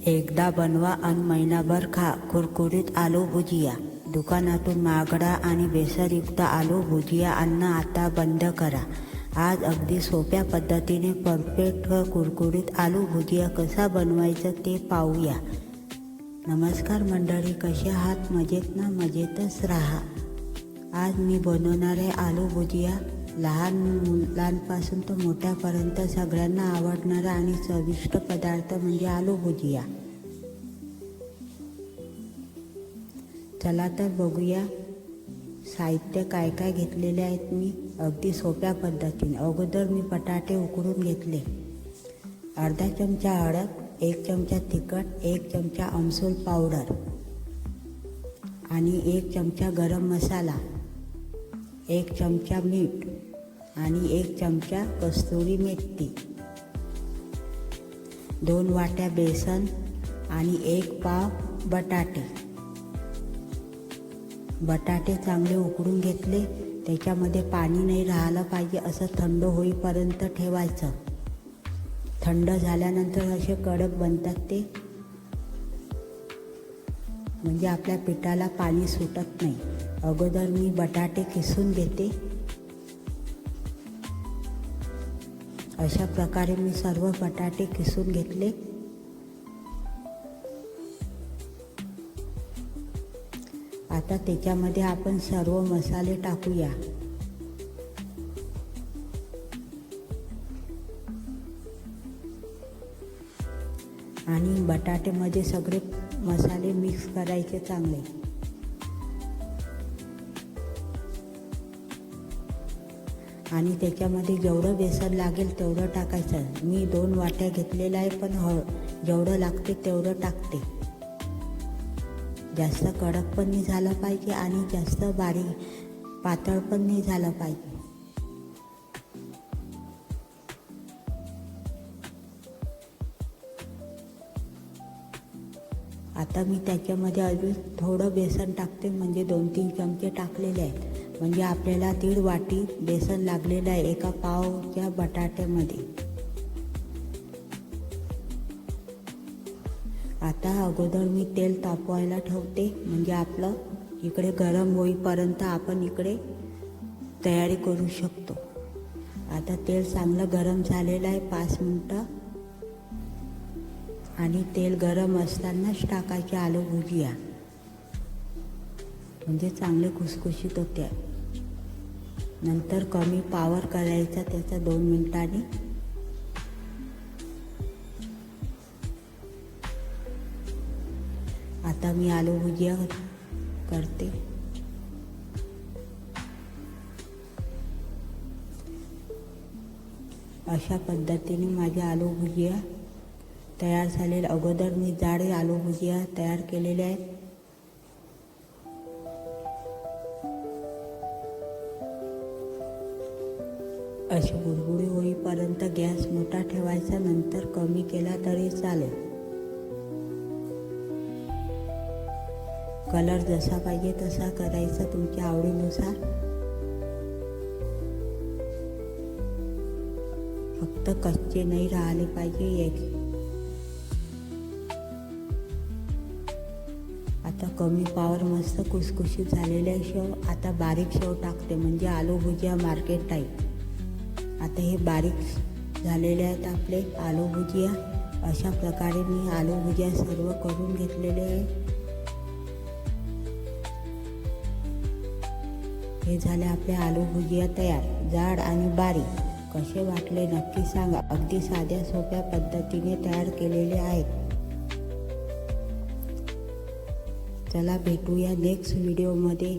एकदा बनवा आणि महिनाभर खा कुरकुरीत आलू भुजिया। दुकानातून महागडा आणि बेसरयुक्त आलू भुजिया आणणं आता बंद करा। आज अगदी सोप्या पद्धतीने परफेक्ट व कुरकुरीत आलू भुजिया कसा बनवायचं ते पाहूया। नमस्कार मंडळी, कसे आहात? मजेत ना? मजेतच राहा। आज मी बनवणार आहे आलू भुजिया। लहान मुलांपासून तर मोठ्यापर्यंत सगळ्यांना आवडणारा आणि चविष्ट पदार्थ म्हणजे आलू भुजिया। चला तर बघूया साहित्य काय काय घेतलेले आहेत मी अगदी सोप्या पद्धतीने। अगोदर मी बटाटे उकडून घेतले, अर्धा चमचा हळद, 1 चमचा तिखट, 1 चमचा आमसूल पावडर आणि 1 चमचा गरम मसाला, 1 चमचा मीठ आणि 1 चमचा कस्तुरी मेथी, 2 वाट्या बेसन आणि 1 पाव बटाटे। बटाटे चांगले उकडून घेतले, त्याच्यामध्ये पाणी नाही राहिलं पाहिजे, असं थंड होईपर्यंत ठेवायचं। थंड झाल्यानंतर असे कडक बनतात ते, म्हणजे आपल्या पिठाला पाणी सुटत नाही। अगोदर मी बटाटे किसून घेते। अशा प्रकारे मी सर्व बटाटे किसून घेतले। आता त्याच्यामध्ये आपण सर्व मसाले टाकूया। आणि बटाट्यामध्ये सगळे मसाले मिक्स करायचे चांगले। आणि त्याच्यामध्ये जेवढं बेसन लागेल तेवढं टाकायचं। मी 2 वाट्या घेतलेलं आहे, पण जेवढं लागते तेवढं टाकते। जास्त कडक पण नाही झालं पाहिजे आणि जास्त बारीक पातळ पण नाही झालं पाहिजे। आता मी त्याच्यामध्ये अजून थोडं बेसन टाकते, म्हणजे 2-3 चमचे टाकलेले आहेत, म्हणजे आपल्याला 1.5 वाटी बेसन लागलेलं आहे एका पावच्या बटाट्यामध्ये। आता अगोदर मी तेल तापवायला ठेवते, म्हणजे आपलं इकडे गरम होईपर्यंत आपण इकडे तयारी करू शकतो। आता तेल चांगलं गरम झालेलं आहे 5 मिनटं, आणि तेल गरम असतानाच टाकायचे आलू भुजिया, म्हणजे चांगले खुसखुशीत होते। नंतर कमी पावर करायचा त्याचा 2 मिनिटांनी। आता मी आलू भुजिया करते। अशा पद्धतीने माझे आलू भुजिया तयार झालेले। अगोदर मी जाड आलू भुजिया तयार केलेले आहेत। अशी बुडबुडी होईपर्यंत गॅस मोठा ठेवायचा, नंतर कमी केला तरी चालेल। कलर जसा पाहिजे तसा करायचा तुमच्या आवडीनुसार। फक्त कच्चे नाही राहिले पाहिजे। आता कमी पावर मस्त खुसखुशीत झालेले शेव। आता बारीक शेव टाकते, म्हणजे आलू भुजिया मार्केट टाईप। आता हे बारीक झालेले आहेत आपले आलू भुजिया। अशा प्रकारे मी आलू भुजिया सर्व करून घेतलेले आहे। हे झाले आपले आलू भुजिया तयार, जाड आणि बारीक। कसे वाटले नक्की सांगा। अगदी साध्या सोप्या पद्धतीने तयार केलेले आहेत। चला भेटूया नेक्स्ट व्हिडिओमध्ये।